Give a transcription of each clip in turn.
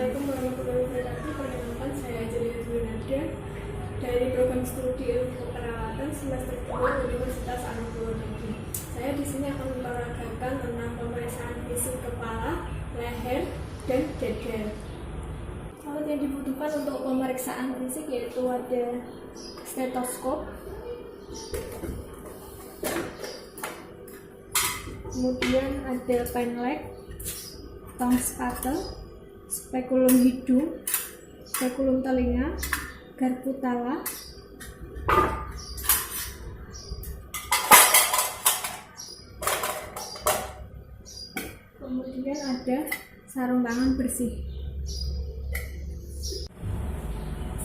Assalamualaikum warahmatullahi wabarakatuh. Perkenalkan, saya Jelina Dwinada dari program studi ilmu keperawatan semester 2 Universitas Anadolu Negeri. Saya di sini akan menerangkan tentang pemeriksaan fisik kepala, leher, dan dada. Alat yang dibutuhkan untuk pemeriksaan fisik yaitu ada stetoskop, kemudian ada penlek, tong spatel, spekulum hidung, spekulum telinga, garpu tala, kemudian ada sarung tangan bersih.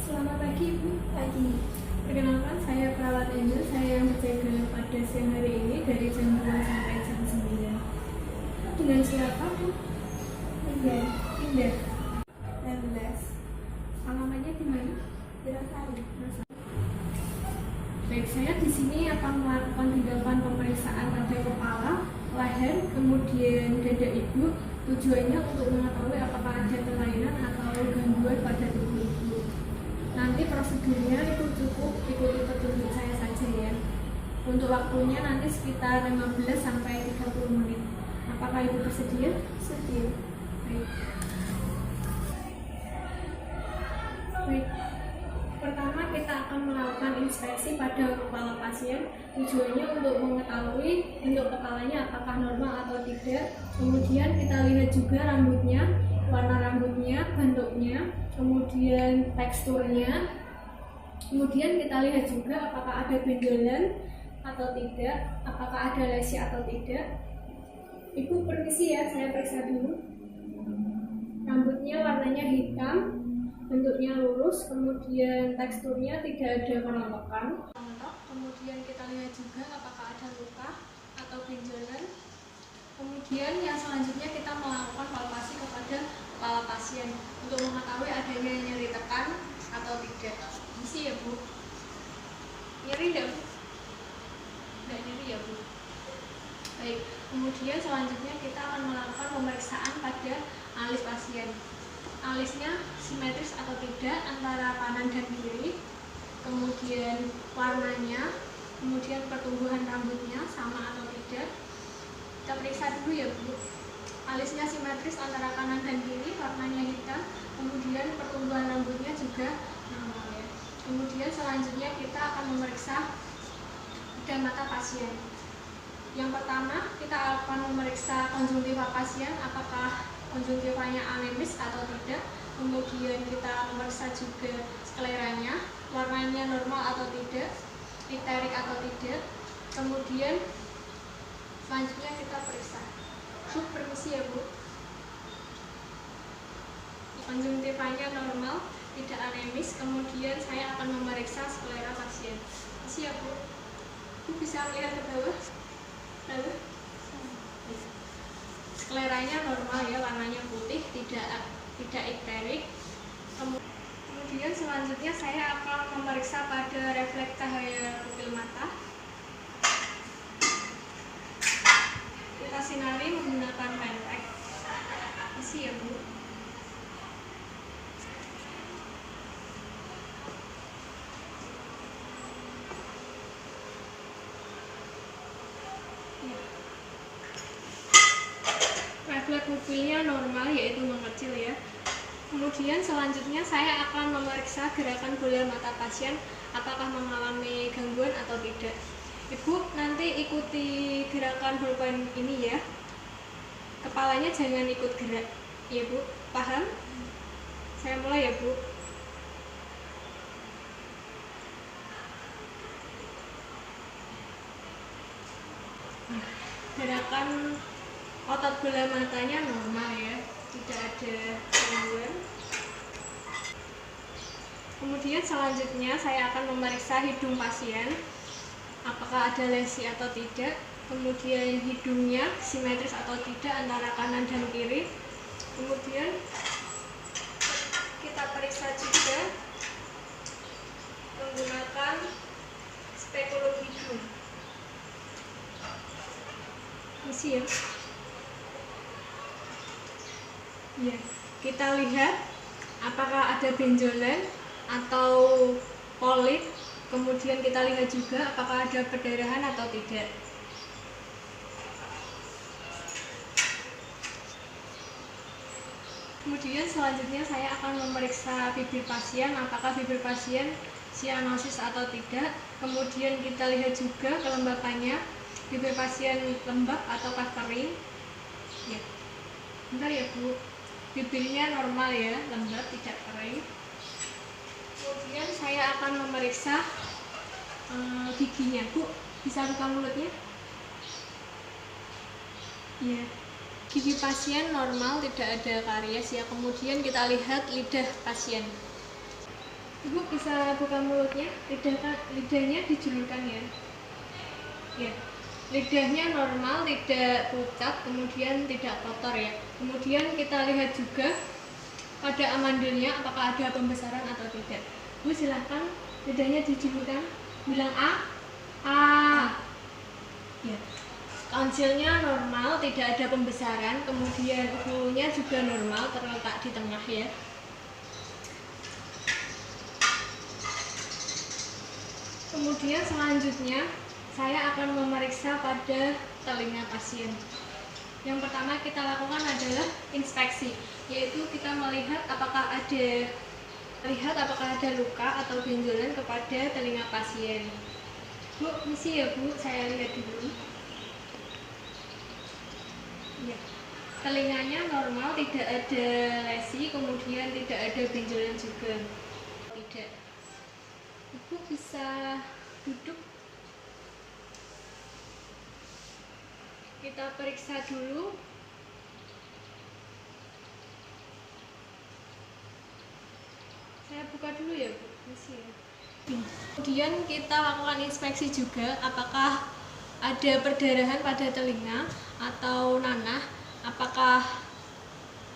Selamat pagi Ibu. Pagi. Perkenalkan, saya perawat Angel. Saya yang berjaga pada siang hari ini dari jam 2 sampai jam 9. Dengan siapa Bu? Indah. 16. Alamatnya di mana? Dirasari. Baik, saya di sini akan melakukan tindakan pemeriksaan pada kepala, leher, kemudian dada Ibu. Tujuannya untuk mengetahui apakah ada kelainan atau gangguan pada tubuh Ibu. Nanti prosedurnya itu cukup ikuti petunjuk saya saja ya. Untuk waktunya nanti sekitar 15 sampai 30 menit. Apakah Ibu bersedia? Sedia. Baik. Pertama kita akan melakukan inspeksi pada kepala pasien. Tujuannya untuk mengetahui bentuk kepalanya apakah normal atau tidak. Kemudian kita lihat juga rambutnya, warna rambutnya, bentuknya, kemudian teksturnya. Kemudian kita lihat juga apakah ada benjolan atau tidak, apakah ada lesi atau tidak. Ibu permisi ya, saya periksa dulu. Rambutnya warnanya hitam, bentuknya lurus, kemudian teksturnya tidak ada kerontokan. Kemudian kita lihat juga apakah ada luka atau benjolan. Kemudian yang selanjutnya kita melakukan palpasi kepada kepala pasien untuk mengetahui adanya nyeri tekan atau tidak. Isi ya Bu. Nyeri tidak Bu? Tidak nyeri ya Bu. Baik, kemudian selanjutnya kita akan melakukan pemeriksaan pada alis pasien. Alisnya simetris atau tidak antara kanan dan kiri, kemudian warnanya, kemudian pertumbuhan rambutnya sama atau tidak. Kita periksa dulu ya Bu. Alisnya simetris antara kanan dan kiri, warnanya hitam, kemudian pertumbuhan rambutnya juga normal ya. Kemudian selanjutnya kita akan memeriksa pada mata pasien. Yang pertama kita akan memeriksa konjungtiva pasien, apakah konjungtivanya anemis atau tidak. Kemudian kita memeriksa juga skleranya, warnanya normal atau tidak, iterik atau tidak. Kemudian selanjutnya kita periksa. Bu, permisi ya Bu. Konjungtivanya normal, tidak anemis. Kemudian saya akan memeriksa sklera pasien. Permisi ya Bu. Bu bisa melihat ke bawah? Lalu skleranya normal ya, warnanya putih, tidak iterik. Kemudian selanjutnya saya akan memeriksa pada refleks cahaya pupil mata. Kita sinari menggunakan penlek. Isi ya Bu. Refleks pupilnya normal yaitu mengecil ya. Kemudian selanjutnya saya akan memeriksa gerakan bola mata pasien apakah mengalami gangguan atau tidak. Ibu nanti ikuti gerakan bolpen ini ya. Kepalanya jangan ikut gerak. Ya Bu, paham? Saya mulai ya Bu. Gerakan otot bola matanya normal ya, tidak ada gangguan. Kemudian selanjutnya saya akan memeriksa hidung pasien, apakah ada lesi atau tidak. Kemudian hidungnya simetris atau tidak antara kanan dan kiri. Kemudian kita periksa juga menggunakan spekulum hidung. Isi ya. Ya, kita lihat apakah ada benjolan atau polip. Kemudian kita lihat juga apakah ada perdarahan atau tidak. Kemudian selanjutnya saya akan memeriksa bibir pasien, apakah bibir pasien sianosis atau tidak. Kemudian kita lihat juga kelembapannya, bibir pasien lembab ataukah kering. Ya, bentar ya Bu, bibirnya normal ya, lembab tidak kering. Kemudian saya akan memeriksa giginya. Bu, bisa buka mulutnya? Ya, gigi pasien normal, tidak ada karies ya. Kemudian kita lihat lidah pasien. Ibu bisa buka mulutnya, lidahnya dijulurkan ya. Ya, lidahnya normal, tidak pucat, kemudian tidak kotor ya. Kemudian kita lihat juga pada amandelnya apakah ada pembesaran atau tidak. Bu, silahkan lidahnya dijulurkan, bilang A. A. Ya. Tonsilnya normal, tidak ada pembesaran, kemudian hulunya juga normal, terletak di tengah ya. Kemudian selanjutnya saya akan memeriksa pada telinga pasien. Yang pertama kita lakukan adalah inspeksi, yaitu kita melihat apakah ada luka atau benjolan kepada telinga pasien. Bu, misi ya Bu, saya lihat dulu. Ya. Telinganya normal, tidak ada lesi, kemudian tidak ada benjolan juga. Tidak. Ibu bisa duduk. Kita periksa dulu. Saya buka dulu ya Bu. Misi ya. Kemudian kita lakukan inspeksi juga apakah ada perdarahan pada telinga atau nanah, apakah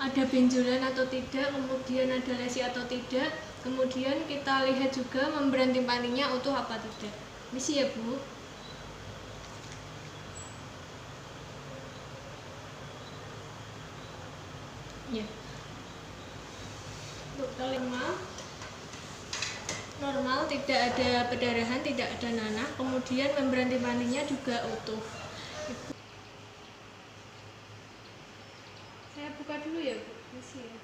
ada benjolan atau tidak, kemudian ada lesi atau tidak. Kemudian kita lihat juga membran timpaninya utuh apa tidak. Misi ya Bu. Ya. Untuk telinga normal, tidak ada perdarahan, tidak ada nanah, kemudian membran timpaninya juga utuh. Saya buka dulu ya Bu. Misi ya.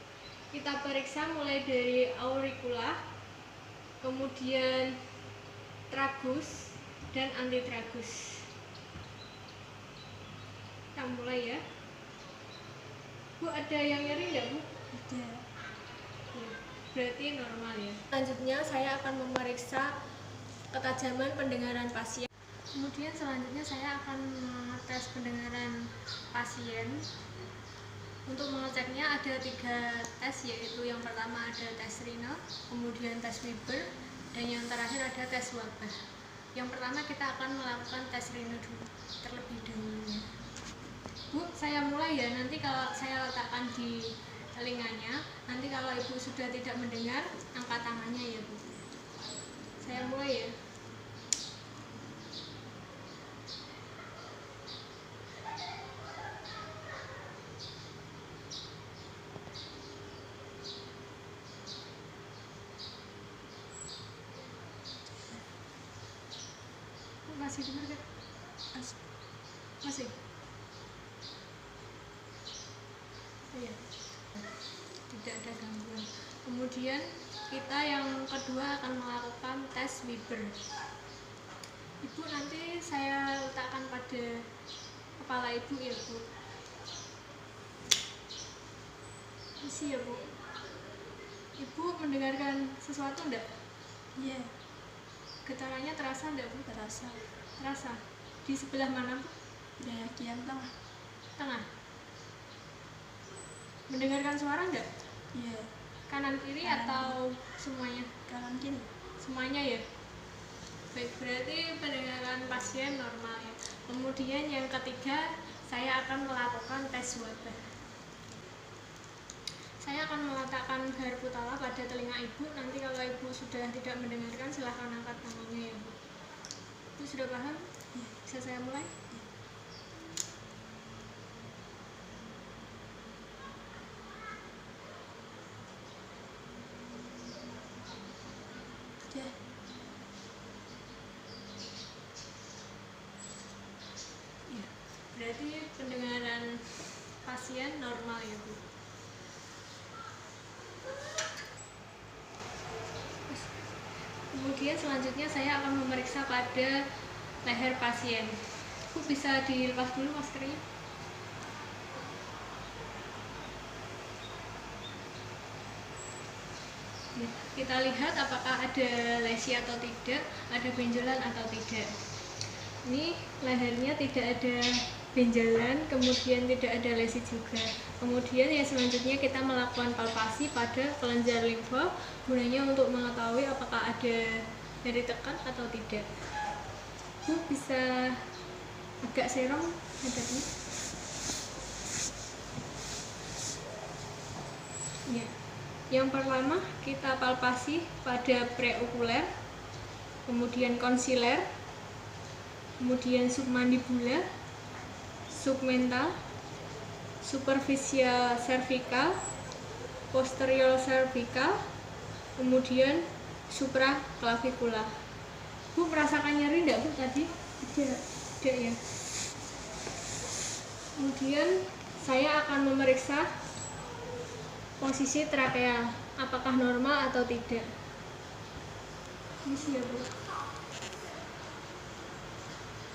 Kita periksa mulai dari auricula, kemudian tragus dan antitragus. Kita mulai ya. Bu, ada yang nyeri nggak Bu? Ada. Ya, berarti normal ya. Selanjutnya saya akan memeriksa ketajaman pendengaran pasien. Kemudian selanjutnya saya akan tes pendengaran pasien. Untuk mengeceknya ada 3 tes, yaitu yang pertama ada tes Rinel, kemudian tes Weber, dan yang terakhir ada tes wabah. Yang pertama kita akan melakukan tes Rinel dulu terlebih dahulu ya. Bu, saya mulai ya. Nanti kalau saya letakkan di telinganya, nanti kalau Ibu sudah tidak mendengar, angkat tangannya ya Bu. Saya mulai ya. Masih dengar gak? Masih? Iya. Tidak ada gangguan. Kemudian kita yang kedua akan melakukan tes Weber. Ibu, nanti saya letakkan pada kepala Ibu ya Bu. Isi ya Bu. Ibu mendengarkan sesuatu enggak? Iya. Getarannya terasa enggak Bu? Terasa. Terasa. Di sebelah mana Bu? Di bagian tengah. Tengah. Mendengarkan suara enggak? Iya. Kanan kiri atau semuanya? Kanan kiri. Semuanya ya? Baik, berarti pendengaran pasien normal ya. Kemudian yang ketiga, saya akan melakukan tes wabah. Saya akan meletakkan Harputala pada telinga Ibu. Nanti kalau Ibu sudah tidak mendengarkan, silahkan angkat tangannya ya Bu. Ibu sudah paham? Ya. Bisa saya mulai? Ya. Kemudian selanjutnya saya akan memeriksa pada leher pasien. Bu, bisa dilepas dulu maskernya. Ya, kita lihat apakah ada lesi atau tidak, ada benjolan atau tidak. Ini lehernya tidak ada benjolan, kemudian tidak ada lesi juga. Kemudian yang selanjutnya kita melakukan palpasi pada kelenjar limfa, gunanya untuk mengetahui apakah ada nyeri tekan atau tidak. Bu, bisa agak serong hadapnya. Ya. Yang pertama kita palpasi pada preokuler, kemudian konsiler, kemudian submandibular, submental, superficial cervical, posterior cervical, kemudian supraclavicular. Bu, merasakan nyeri enggak, Bu, tadi? Tidak ya. Kemudian saya akan memeriksa posisi trakeal, apakah normal atau tidak. Ini sih ya, Bu.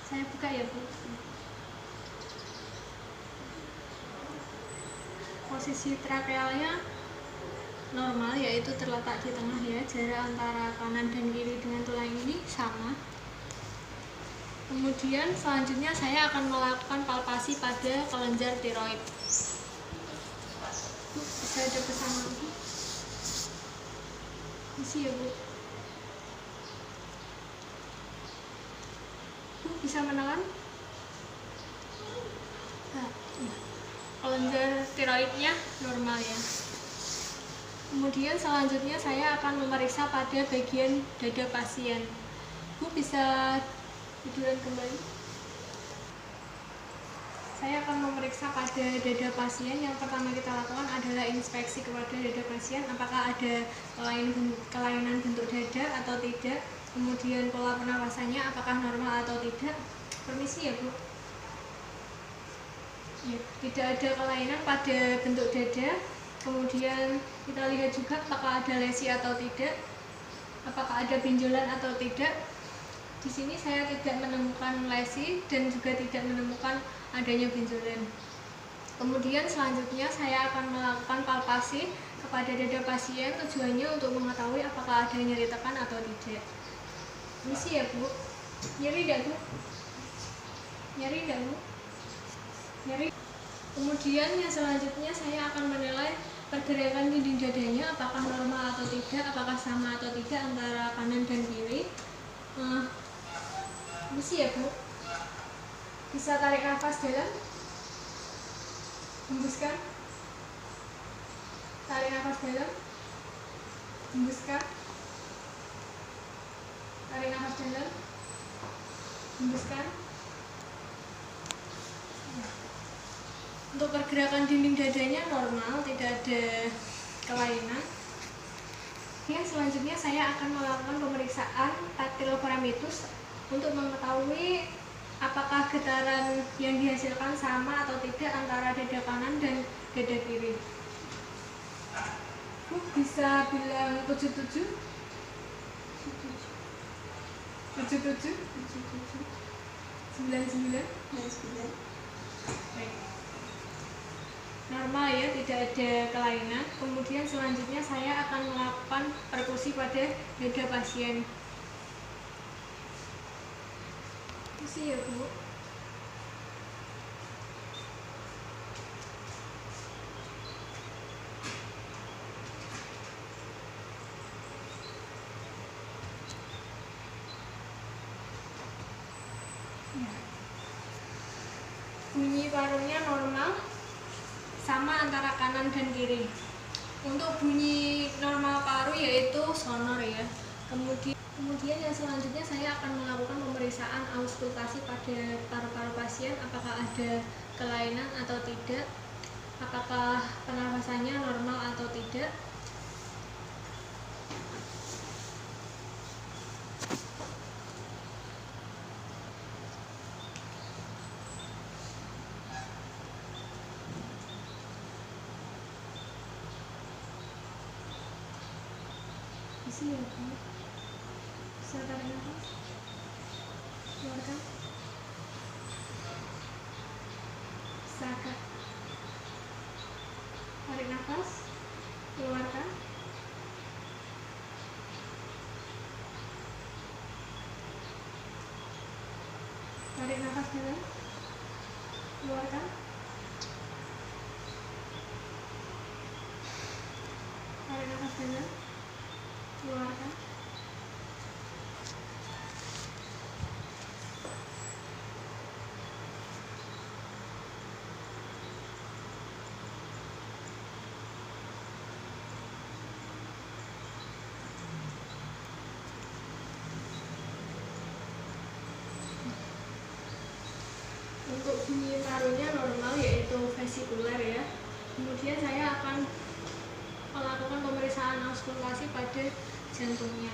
Saya buka ya, Bu. Posisi trakealnya normal, yaitu terletak di tengah ya. Jarak antara kanan dan kiri dengan tulang ini sama. Kemudian selanjutnya saya akan melakukan palpasi pada kelenjar tiroid. Bu, bisa ada bersama Bu. Isi ya, Bu. Bu, bisa menelan? Nah, kelenjar tiroidnya normal ya. Kemudian selanjutnya saya akan memeriksa pada bagian dada pasien. Bu, bisa tiduran kembali. Saya akan memeriksa pada dada pasien. Yang pertama kita lakukan adalah inspeksi kepada dada pasien, apakah ada kelainan bentuk dada atau tidak, kemudian pola pernapasannya apakah normal atau tidak. Permisi ya, Bu. Ya, tidak ada kelainan pada bentuk dada. Kemudian kita lihat juga apakah ada lesi atau tidak, apakah ada benjolan atau tidak. Di sini saya tidak menemukan lesi dan juga tidak menemukan adanya benjolan. Kemudian selanjutnya saya akan melakukan palpasi kepada dada pasien, tujuannya untuk mengetahui apakah ada nyeri tekan atau tidak. Misi ya, Bu. Nyeri tidak, Bu? Nyeri tidak, Bu? Nyeri. Kemudian yang selanjutnya saya akan menilai pergerakan dinding dadanya, apakah normal atau tidak, apakah sama atau tidak antara kanan dan kiri. Misi ya, Bu. Bisa tarik nafas dalam, hembuskan, tarik nafas dalam, hembuskan, tarik nafas dalam, hembuskan. Untuk pergerakan dinding dadanya normal, tidak ada kelainan. Yang selanjutnya saya akan melakukan pemeriksaan tactile parametrus untuk mengetahui apakah getaran yang dihasilkan sama atau tidak antara dada kanan dan dada kiri. Bu, bisa bilang 77? 77? 99? 99. Baik. Normal ya, tidak ada kelainan. Kemudian selanjutnya saya akan melakukan perkusi pada dada pasien. Perkusi ya, Bu. Ya. Bunyi parungnya normal, sama antara kanan dan kiri. Untuk bunyi normal paru yaitu sonor ya. Kemudian yang selanjutnya saya akan melakukan pemeriksaan auskultasi pada paru-paru pasien, apakah ada kelainan atau tidak, apakah pernafasannya normal atau tidak. Isi ya, Bu. Bisa tarik nafas, keluarkan. Bisa agak tarik nafas, keluarkan. Tarik nafas dalam, keluarkan. Tarik nafas dalam, keluarkan. Untuk bunyi parunya normal, yaitu vesikuler ya. Kemudian saya akan melakukan pemeriksaan auskultasi pada jantungnya.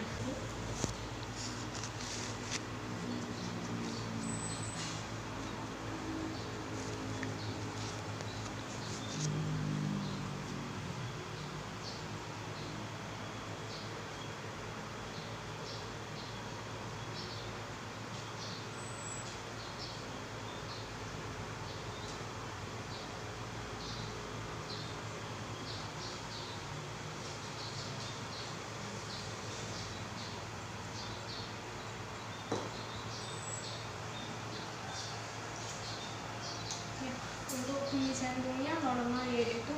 Untuk bunyi jantungnya normal, yaitu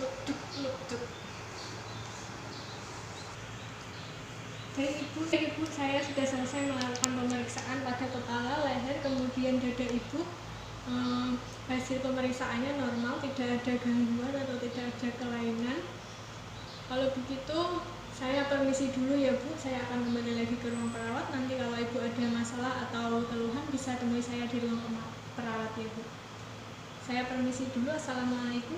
luk-duk. Dari ibu saya sudah selesai melakukan pemeriksaan pada kepala, leher, kemudian dada ibu. Hasil pemeriksaannya normal, tidak ada gangguan atau tidak ada kelainan. Kalau begitu saya permisi dulu ya Bu, saya akan kembali lagi ke ruang perawat. Nanti kalau ibu ada masalah atau keluhan bisa temui saya di ruang perawat ya Bu. Saya permisi dulu, assalamualaikum.